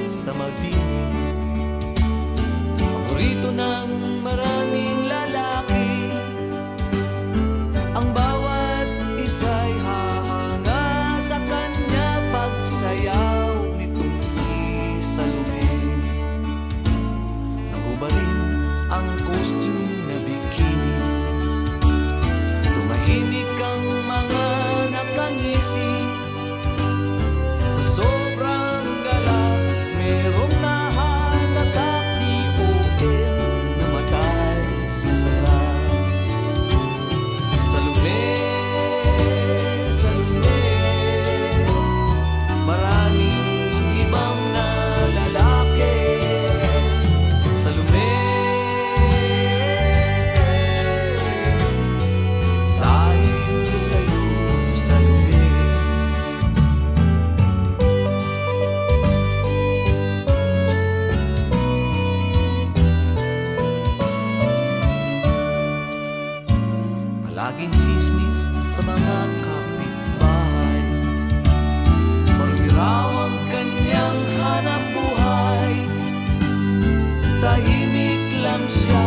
sa mabini. Paborito ng maraming lalaki, ang bawat isa'y hahanga sa kanya pagsayaw nitong si Salome. Nahubarin ang costume na bikini, tumahimik ang mga nakangisi. Sa sobrang galak, merong nahatakak ni O.M. namatay sa sarap. Salome, Salome, maraming ibang na lalaki. Salome, dahil sa'yo, Salome. Palaging chismis sa mga kapitbahay, marami raw ang kanyang hanap buhay. Tahimik lang siya